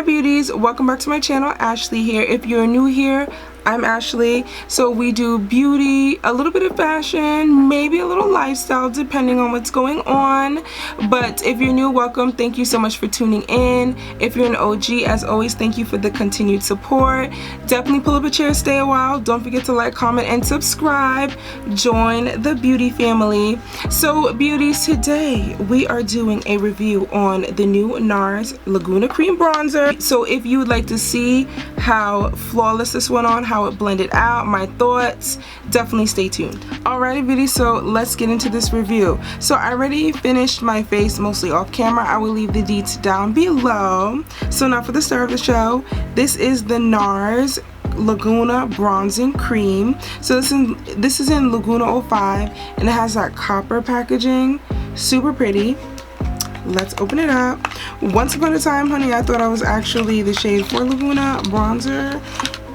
Hi beauties, welcome back to my channel. Ashley here. If you're new here, I'm Ashley. So we do beauty, a little bit of fashion, maybe a little lifestyle depending on what's going on. But if you're new, welcome. Thank you so much for tuning in. If you're an OG, as always, thank you for the continued support. Definitely pull up a chair, stay a while. Don't forget to like, comment, and subscribe. Join the beauty family. So beauties, today we are doing a review on the new NARS Laguna Cream bronzer. So if you would like to see how flawless this went on, how it blended out, my thoughts, definitely stay tuned. Alrighty beauties, so let's get into this review. So I already finished my face mostly off camera. I will leave the deets down below. So now for the start of the show, this is the NARS Laguna Bronzing Cream. So this is in Laguna 05 and it has that copper packaging, super pretty. Let's open it up. Once upon a time, honey, I thought I was actually the shade for Laguna bronzer,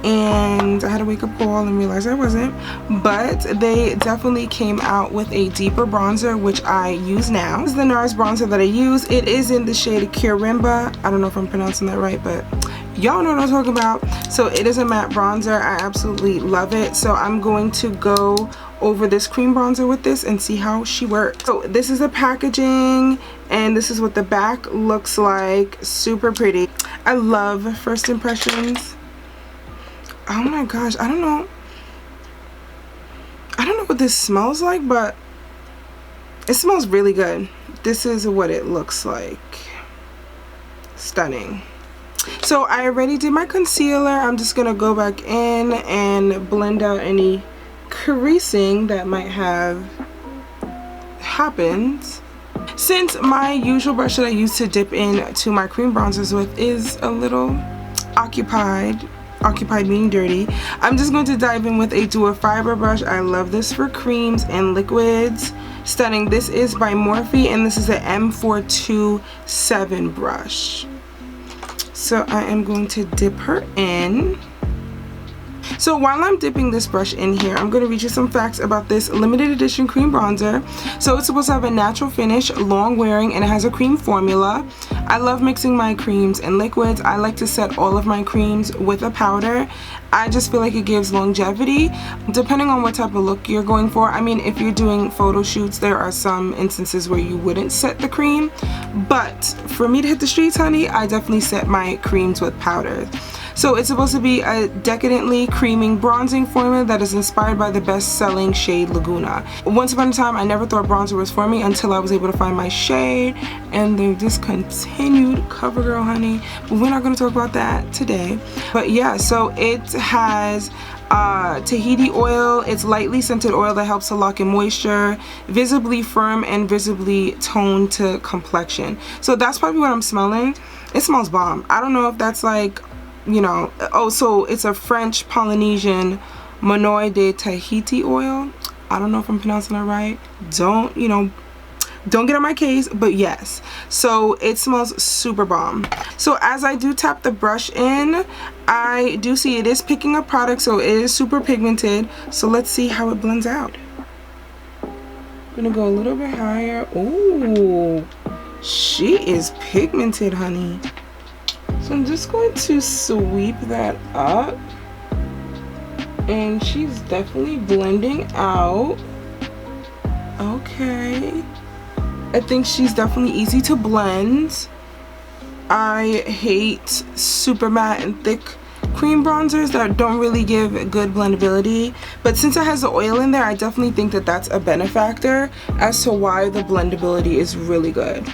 and I had a wake-up call and realized I wasn't. But they definitely came out with a deeper bronzer, which I use now. This is the NARS bronzer that I use. It is in the shade Curimba. I don't know if I'm pronouncing that right, but y'all know what I'm talking about. So it is a matte bronzer. I absolutely love it. So I'm going to go over this cream bronzer with this and see how she works. So this is the packaging and this is what the back looks like. Super pretty. I love first impressions. Oh my gosh, I don't know what this smells like, but it smells really good. This is what it looks like. Stunning. So I already did my concealer. I'm just gonna go back in and blend out any creasing that might have happened. Since my usual brush that I use to dip into my cream bronzers with is a little occupied meaning dirty, I'm just going to dive in with a dual fiber brush. I love this for creams and liquids. Stunning. This is by Morphe and this is the M427 brush. So I am going to dip her in. So while I'm dipping this brush in here, I'm going to read you some facts about this limited edition cream bronzer. So it's supposed to have a natural finish, long wearing, and it has a cream formula. I love mixing my creams and liquids. I like to set all of my creams with a powder. I just feel like it gives longevity depending on what type of look you're going for. I mean, if you're doing photo shoots, there are some instances where you wouldn't set the cream, but for me to hit the streets, honey, I definitely set my creams with powder. So it's supposed to be a decadently creaming bronzing formula that is inspired by the best-selling shade Laguna. Once upon a time, I never thought bronzer was for me until I was able to find my shade, and they just continued. CoverGirl, honey. But we're not going to talk about that today. But yeah, so it has Tahiti oil. It's lightly scented oil that helps to lock in moisture, visibly firm and visibly toned to complexion. So that's probably what I'm smelling. It smells bomb. I don't know if that's like, you know, oh, so it's a French Polynesian Monoi de Tahiti oil. I don't know if I'm pronouncing that right. Don't get on my case, but yes. So it smells super bomb. So as I do tap the brush in, I do see it is picking up product, so it is super pigmented. So let's see how it blends out. I'm gonna go a little bit higher. Ooh, she is pigmented, honey. So I'm just going to sweep that up, and she's definitely blending out. Okay, I think she's definitely easy to blend. I hate super matte and thick cream bronzers that don't really give good blendability, but since it has the oil in there, I definitely think that that's a benefactor as to why the blendability is really good.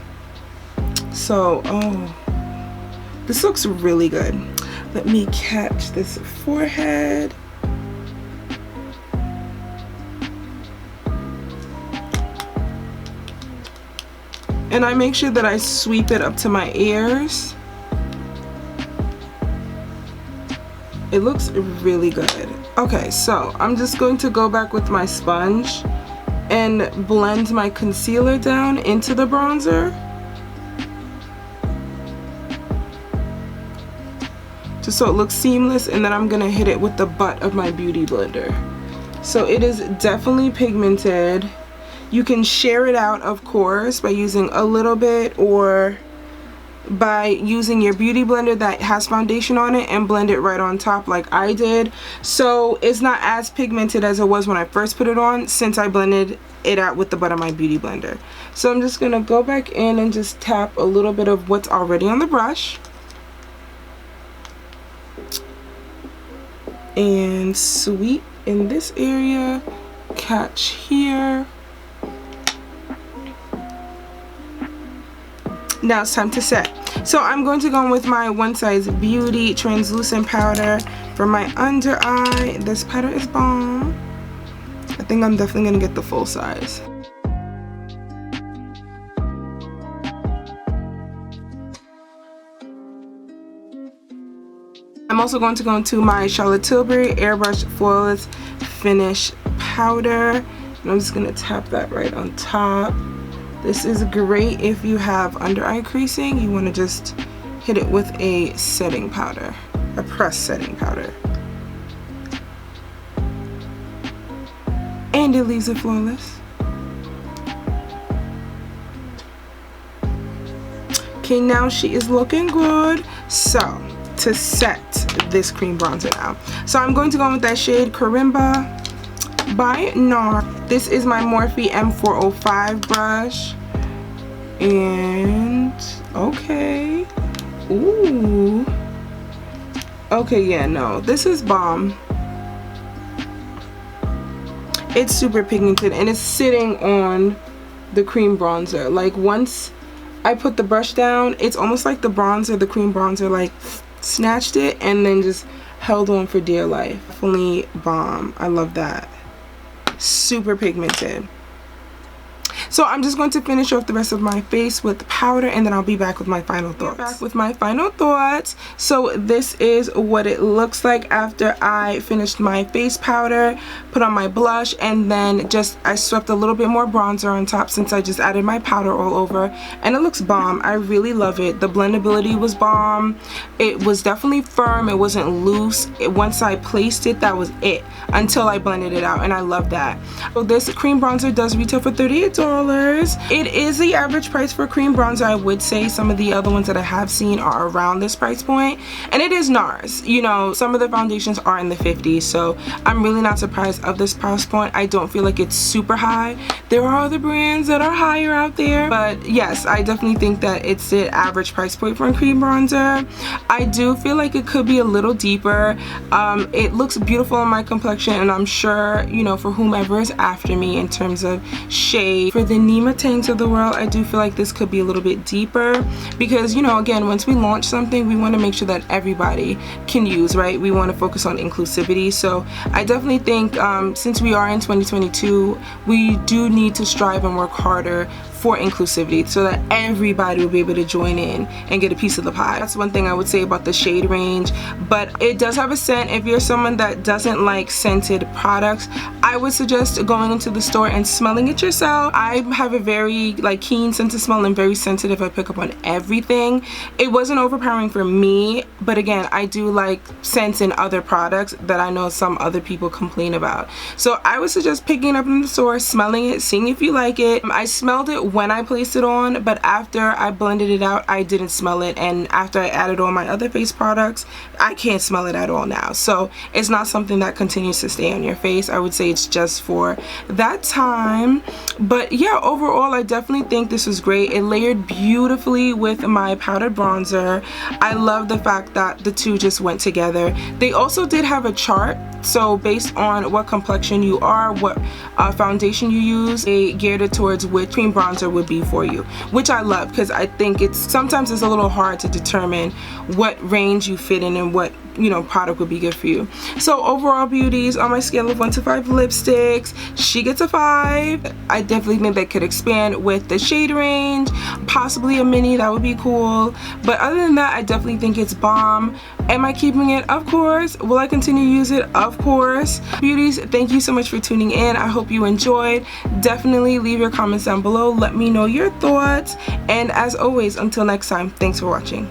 So, oh, this looks really good. Let me catch this forehead. And I make sure that I sweep it up to my ears. It looks really good. Okay, so I'm just going to go back with my sponge and blend my concealer down into the bronzer. Just so it looks seamless, and then I'm gonna hit it with the butt of my beauty blender. So it is definitely pigmented. You can share it out, of course, by using a little bit or by using your beauty blender that has foundation on it and blend it right on top like I did. So it's not as pigmented as it was when I first put it on, since I blended it out with the butt of my beauty blender. So I'm just going to go back in and just tap a little bit of what's already on the brush. And sweep in this area, catch here. Now it's time to set. So I'm going to go in with my One Size Beauty translucent powder for my under eye. This powder is bomb. I think I'm definitely going to get the full size. I'm also going to go into my Charlotte Tilbury Airbrush Flawless Finish powder. And I'm just going to tap that right on top. This is great if you have under eye creasing. You want to just hit it with a setting powder, a pressed setting powder. And it leaves it flawless. Okay, now she is looking good. So, to set this cream bronzer now. So I'm going to go in with that shade Karimba by NARS. This is my Morphe M405 brush. And okay. Ooh. Okay, yeah, no. This is bomb. It's super pigmented and it's sitting on the cream bronzer. Like once I put the brush down, it's almost like the bronzer, the cream bronzer, like snatched it and then just held on for dear life. Definitely bomb. I love that. Super pigmented. So I'm just going to finish off the rest of my face with powder, and then I'll be back with my final thoughts. So this is what it looks like after I finished my face powder, put on my blush, and then just I swept a little bit more bronzer on top since I just added my powder all over, and it looks bomb. I really love it. The blendability was bomb. It was definitely firm. It wasn't loose. Once I placed it, that was it until I blended it out, and I love that. So this cream bronzer does retail for $38. It is the average price for cream bronzer. I would say some of the other ones that I have seen are around this price point, and it is NARS. You know, some of the foundations are in the 50s, so I'm really not surprised of this price point. I don't feel like it's super high. There are other brands that are higher out there, but yes, I definitely think that it's the average price point for a cream bronzer. I do feel like it could be a little deeper. It looks beautiful on my complexion, and I'm sure, you know, for whomever is after me in terms of shade. For the Nima Tangs of the world, I do feel like this could be a little bit deeper because, you know, again, once we launch something, we want to make sure that everybody can use, right? We want to focus on inclusivity. So I definitely think since we are in 2022, we do need to strive and work harder for inclusivity so that everybody will be able to join in and get a piece of the pie. That's one thing I would say about the shade range, but it does have a scent. If you're someone that doesn't like scented products, I would suggest going into the store and smelling it yourself. I have a very like keen sense of smell and very sensitive. I pick up on everything. It wasn't overpowering for me, but again, I do like scents in other products that I know some other people complain about. So I would suggest picking it up in the store, smelling it, seeing if you like it. I smelled it when I placed it on, but after I blended it out, I didn't smell it, and after I added on my other face products, I can't smell it at all now. So it's not something that continues to stay on your face. I would say it's just for that time. But yeah, overall, I definitely think this was great. It layered beautifully with my powdered bronzer. I love the fact that the two just went together. They also did have a chart, so based on what complexion you are, what foundation you use, they geared it towards which cream bronzer would be for you, which I love because I think sometimes it's a little hard to determine what range you fit in and what, you know, product would be good for you. So overall, beauties, on my scale of 1 to 5 lipsticks, she gets a 5. I definitely think they could expand with the shade range, possibly a mini, that would be cool. But other than that, I definitely think it's bomb. Am I keeping it? Of course. Will I continue to use it? Of course. Beauties, thank you so much for tuning in. I hope you enjoyed. Definitely leave your comments down below. Let me know your thoughts. And as always, until next time, thanks for watching.